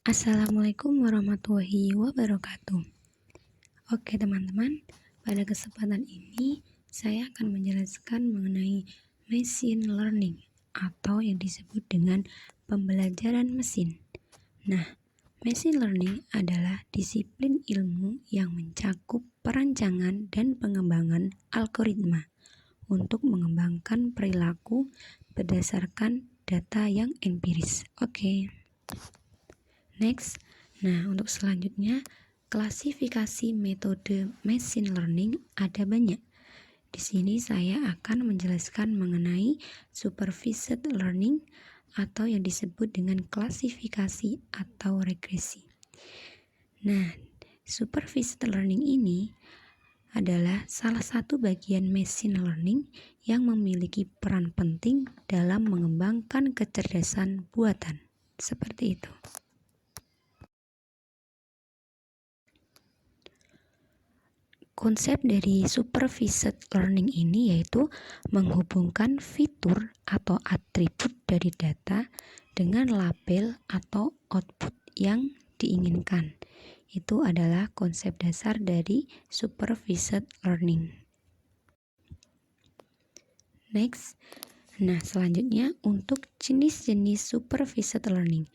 Assalamualaikum warahmatullahi wabarakatuh. Oke teman-teman, pada kesempatan ini saya akan menjelaskan mengenai machine learning atau yang disebut dengan pembelajaran mesin. Nah, machine learning adalah disiplin ilmu yang mencakup perancangan dan pengembangan algoritma untuk mengembangkan perilaku berdasarkan data yang empiris. Oke. Next, nah untuk selanjutnya klasifikasi metode machine learning ada banyak. Di sini saya akan menjelaskan mengenai supervised learning atau yang disebut dengan klasifikasi atau regresi. Nah, supervised learning ini adalah salah satu bagian machine learning yang memiliki peran penting dalam mengembangkan kecerdasan buatan. Seperti itu. Konsep dari supervised learning ini yaitu menghubungkan fitur atau atribut dari data dengan label atau output yang diinginkan. Itu adalah konsep dasar dari supervised learning. Next, nah selanjutnya untuk jenis-jenis supervised learning.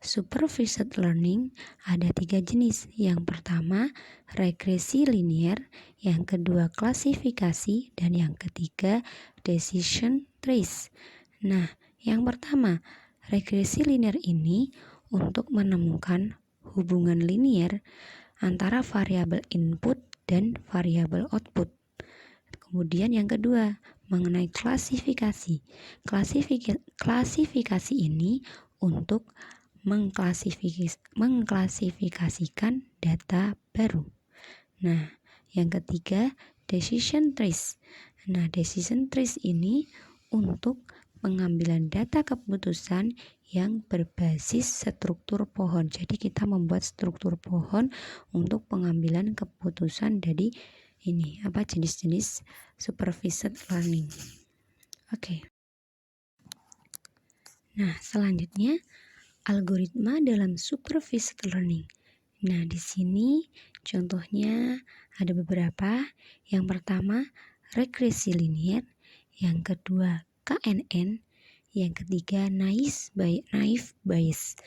Supervised learning ada 3 jenis. Yang pertama, regresi linear, yang kedua klasifikasi, dan yang ketiga decision trees. Nah, yang pertama, regresi linear ini untuk menemukan hubungan linear antara variabel input dan variabel output. Kemudian yang kedua, mengenai klasifikasi. Klasifikasi ini untuk mengklasifikasikan data baru. Nah, yang ketiga decision trees. Nah, decision trees ini untuk pengambilan data keputusan yang berbasis struktur pohon. Jadi kita membuat struktur pohon untuk pengambilan keputusan dari ini jenis-jenis supervised learning. Oke. Nah, selanjutnya algoritma dalam supervised learning. Nah, di sini contohnya ada beberapa. Yang pertama, regresi linear, yang kedua KNN, yang ketiga naive Bayes.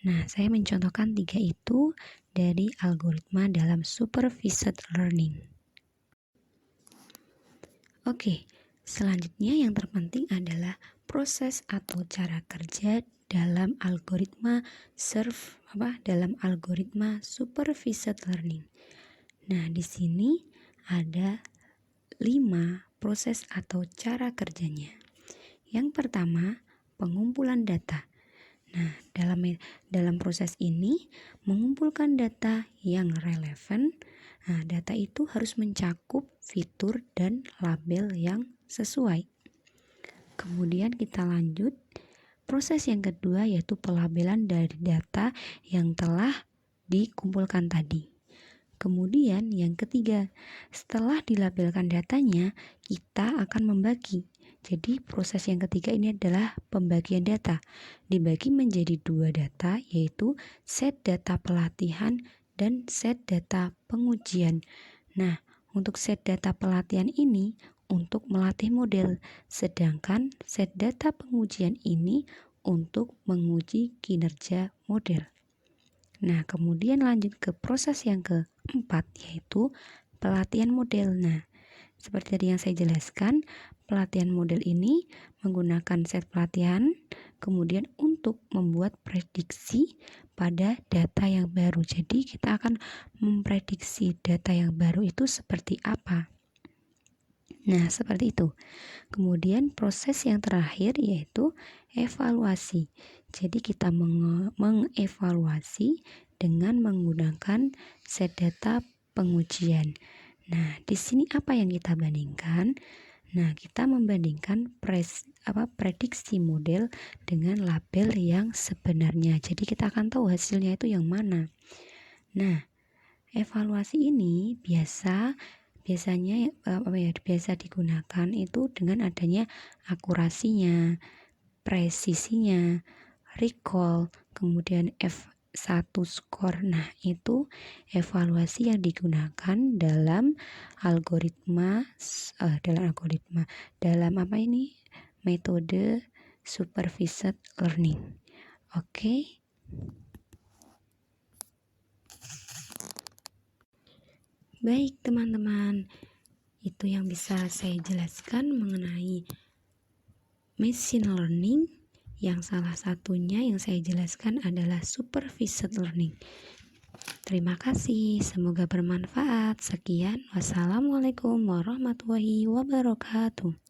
Nah, saya mencontohkan 3 itu dari algoritma dalam supervised learning. Oke, selanjutnya yang terpenting adalah proses atau cara kerja dalam algoritma supervised learning. Nah, di sini ada 5 proses atau cara kerjanya. Yang pertama, pengumpulan data. Nah, dalam proses ini mengumpulkan data yang relevan. Nah, data itu harus mencakup fitur dan label yang sesuai. Kemudian kita lanjut. Proses yang kedua yaitu pelabelan dari data yang telah dikumpulkan tadi. Kemudian yang ketiga, setelah dilabelkan datanya, kita akan membagi. Jadi proses yang ketiga ini adalah pembagian data. Dibagi menjadi 2 data, yaitu set data pelatihan dan set data pengujian. Nah, untuk set data pelatihan ini untuk melatih model, sedangkan set data pengujian ini untuk menguji kinerja model. Nah, kemudian lanjut ke proses yang keempat, yaitu pelatihan model. Nah, seperti tadi yang saya jelaskan, pelatihan model ini menggunakan set pelatihan, kemudian untuk membuat prediksi pada data yang baru. Jadi, kita akan memprediksi data yang baru itu seperti apa. Nah, seperti itu. Kemudian proses yang terakhir yaitu evaluasi. Jadi kita mengevaluasi dengan menggunakan set data pengujian. Nah, di sini apa yang kita bandingkan? Nah, kita membandingkan prediksi model dengan label yang sebenarnya. Jadi kita akan tahu hasilnya itu yang mana. Nah, evaluasi ini biasa digunakan itu dengan adanya akurasinya, presisinya, recall, kemudian satu skor. Nah, itu evaluasi yang digunakan dalam dalam apa ini? Metode supervised learning. Oke. Baik, teman-teman. Itu yang bisa saya jelaskan mengenai machine learning, yang salah satunya yang saya jelaskan adalah supervised learning. Terima kasih, semoga bermanfaat. Sekian, wassalamualaikum warahmatullahi wabarakatuh.